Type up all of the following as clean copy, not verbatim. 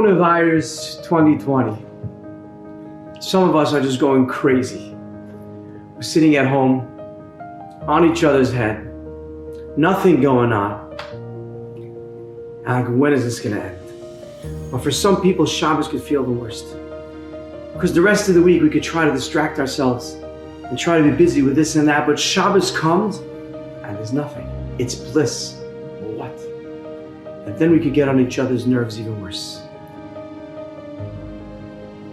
Coronavirus 2020. Some of us are just going crazy. We're sitting at home, on each other's head, nothing going on. And like, when is this gonna end? But for some people, Shabbos could feel the worst. Because the rest of the week we could try to distract ourselves and try to be busy with this and that, but Shabbos comes and there's nothing. It's bliss. What? And then we could get on each other's nerves even worse.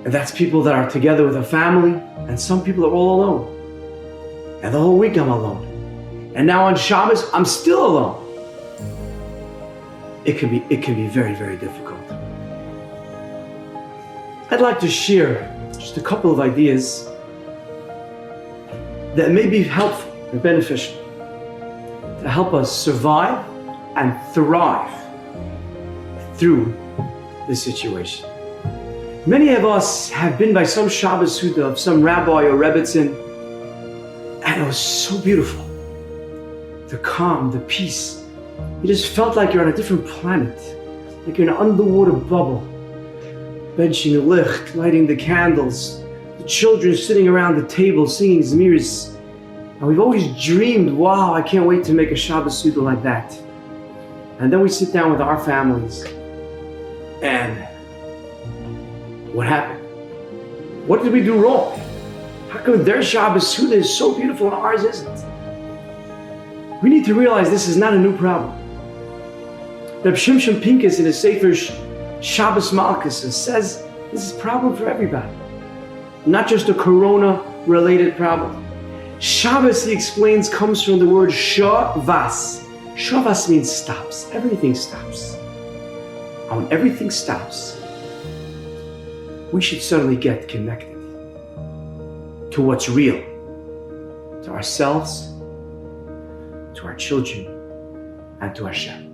And that's people that are together with a family, and some people are all alone. And the whole week I'm alone. And now on Shabbos, I'm still alone. It can be very, very difficult. I'd like to share just a couple of ideas that may be helpful and beneficial to help us survive and thrive through this situation. Many of us have been by some Shaba Suit of some rabbi or rebbitzin, and it was so beautiful. The calm, the peace. You just felt like you're on a different planet, like you're in an underwater bubble. Benching the licht, lighting the candles, the children sitting around the table singing zmirs. And we've always dreamed, wow, I can't wait to make a Shaba Suit like that. And then we sit down with our families, and what happened? What did we do wrong? How come their Shaba Suit is so beautiful and ours isn't? We need to realize this is not a new problem. Rabbi Shimshon Pincus in his Sefer Shabbos Malchus says this is a problem for everybody, not just a corona-related problem. Shabbos, he explains, comes from the word shavas. Shavas means stops. Everything stops. And when everything stops, we should suddenly get connected to what's real, to ourselves, to our children, and to Hashem.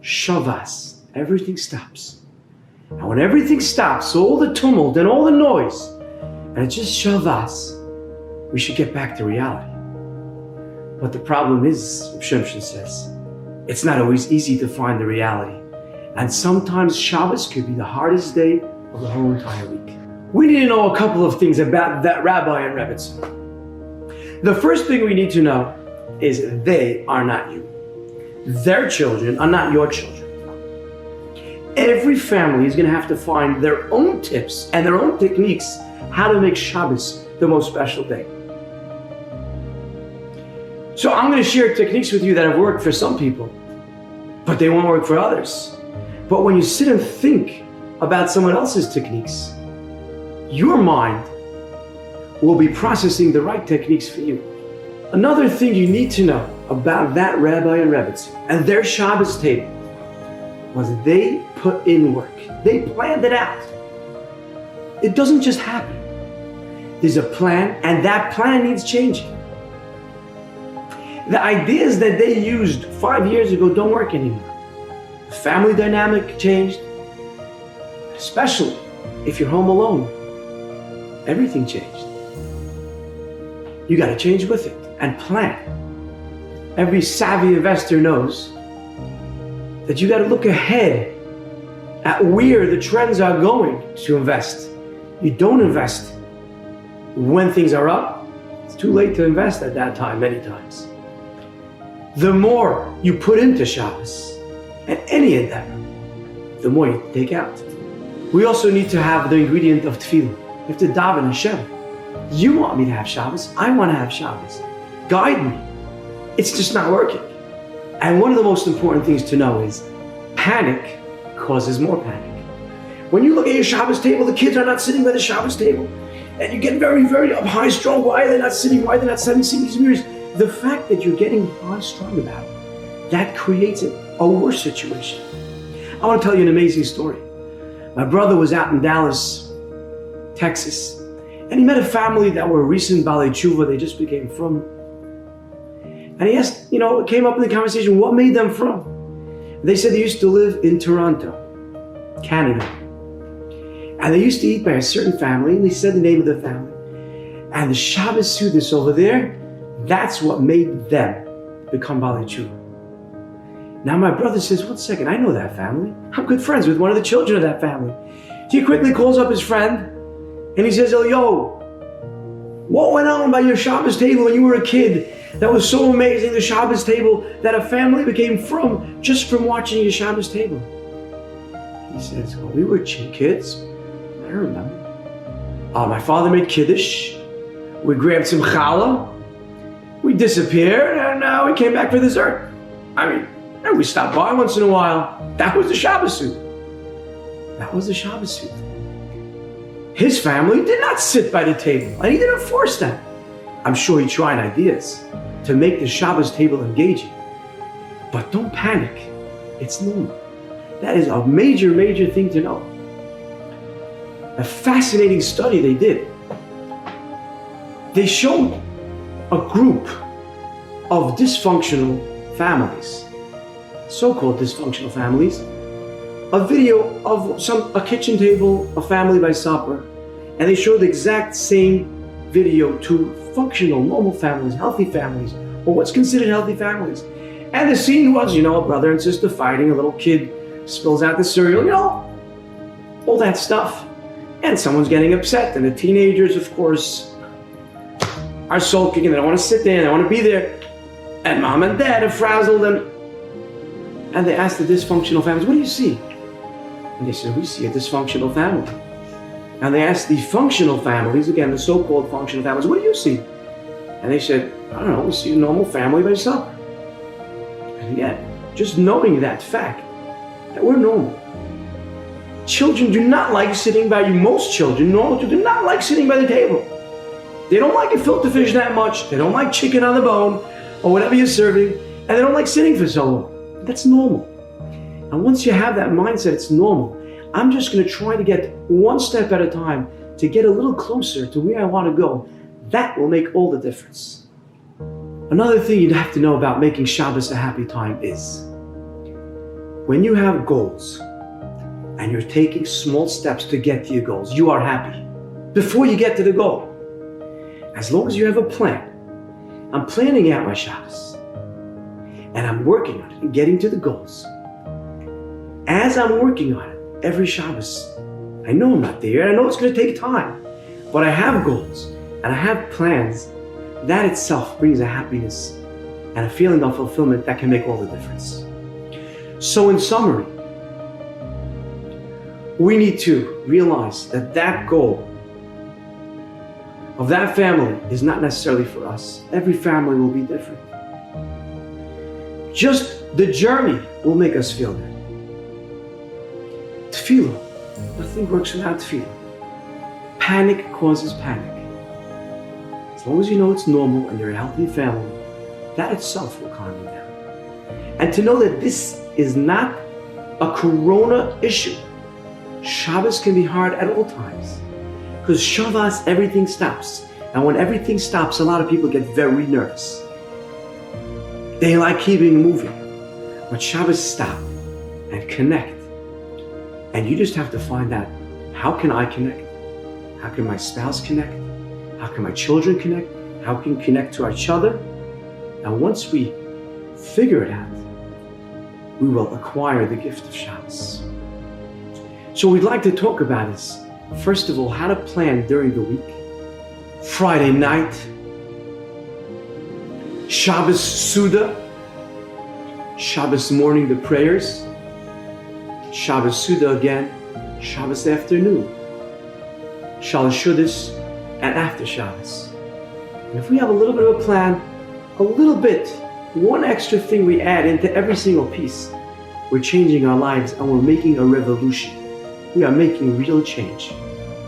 Shavas, everything stops. And when everything stops, all the tumult and all the noise, and it's just Shavas, we should get back to reality. But the problem is, Shimshon says, it's not always easy to find the reality. And sometimes Shabbos could be the hardest day of the whole entire week. We need to know a couple of things about that rabbi and rebbitzin. The first thing we need to know is they are not you. Their children are not your children. Every family is going to have to find their own tips and their own techniques how to make Shabbos the most special day. So I'm going to share techniques with you that have worked for some people, but they won't work for others. But when you sit and think about someone else's techniques, your mind will be processing the right techniques for you. Another thing you need to know about that rabbi and rebbitzin and their Shabbos table was they put in work. They planned it out. It doesn't just happen. There's a plan, and that plan needs changing. The ideas that they used 5 years ago don't work anymore. The family dynamic changed, especially if you're home alone. Everything changed. You got to change with it and plan. Every savvy investor knows that you got to look ahead at where the trends are going to invest. You don't invest when things are up. It's too late to invest at that time many times. The more you put into Shabbos and any endeavor, the more you take out. We also need to have the ingredient of tefillah. You have to daven Hashem. You want me to have Shabbos. I want to have Shabbos. Guide me. It's just not working. And one of the most important things to know is panic causes more panic. When you look at your Shabbos table, the kids are not sitting by the Shabbos table, and you get very, very up high strung. Why are they not sitting? Why are they not sitting these mirrors? The fact that you're getting high strung about it, that creates a worse situation. I want to tell you an amazing story. My brother was out in Dallas, Texas, and he met a family that were recent Balei Tshuva. They just became from. And he asked, it came up in the conversation, what made them from? They said they used to live in Toronto, Canada. And they used to eat by a certain family, and they said the name of the family. And the Shaba Suit that's over there, that's what made them become Balei Tshuva. Now my brother says, one second, I know that family. I'm good friends with one of the children of that family. He quickly calls up his friend and he says, yo, what went on by your Shabbos table when you were a kid? That was so amazing, the Shabbos table, that a family became from just from watching your Shabbos table. He says, well, we were kids. I remember. My father made Kiddush. We grabbed some challah. We disappeared and we came back for dessert. And we stopped by once in a while. That was the Shaba Suit. That was the Shaba Suit. His family did not sit by the table, and he didn't force them. I'm sure he tried ideas to make the Shabbos table engaging. But don't panic. It's normal. That is a major, major thing to know. A fascinating study they did. They showed a group of dysfunctional families, so-called dysfunctional families, a video of a kitchen table, a family by supper, and they showed the exact same video to functional, normal families, healthy families, or what's considered healthy families. And the scene was, a brother and sister fighting, a little kid spills out the cereal, all that stuff. And someone's getting upset, and the teenagers, of course, are sulking, and they don't want to sit there, and they want to be there. And mom and dad have frazzled them. And they asked the dysfunctional families, what do you see? And they said, we see a dysfunctional family. And they asked the functional families, again, the so-called functional families, what do you see? And they said, I don't know, we see a normal family by supper. And again, just knowing that fact, that we're normal. Children do not like sitting by you. Most children, normal children, do not like sitting by the table. They don't like gefilte fish that much. They don't like chicken on the bone or whatever you're serving. And they don't like sitting for so long. That's normal. And once you have that mindset, it's normal. I'm just going to try to get one step at a time to get a little closer to where I want to go. That will make all the difference. Another thing you'd have to know about making Shabbos a happy time is when you have goals and you're taking small steps to get to your goals, you are happy before you get to the goal. As long as you have a plan. I'm planning out my Shabbos and I'm working on it and getting to the goals. As I'm working on it, every Shabbos, I know I'm not there, and I know it's going to take time, but I have goals and I have plans. That itself brings a happiness and a feeling of fulfillment that can make all the difference. So in summary, we need to realize that that goal of that family is not necessarily for us. Every family will be different. Just the journey will make us feel good. Tefillah, nothing works without tefillah. Panic causes panic. As long as you know it's normal and you're a healthy family, that itself will calm you down. And to know that this is not a corona issue. Shabbos can be hard at all times. Because Shabbos, everything stops. And when everything stops, a lot of people get very nervous. They like keeping moving. But Shabbos stop and connect. And you just have to find out, how can I connect? How can my spouse connect? How can my children connect? How can we connect to each other? And once we figure it out, we will acquire the gift of Shabbos. So what we'd like to talk about is, first of all, how to plan during the week. Friday night, Shabbos Suda, Shabbos morning, the prayers, Shabbos Suda again, Shabbos afternoon, Shalosh Shudas, and after Shabbos. And if we have a little bit of a plan, a little bit, one extra thing we add into every single piece, we're changing our lives and we're making a revolution. We are making real change,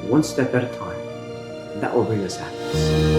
one step at a time. And that will bring us happiness.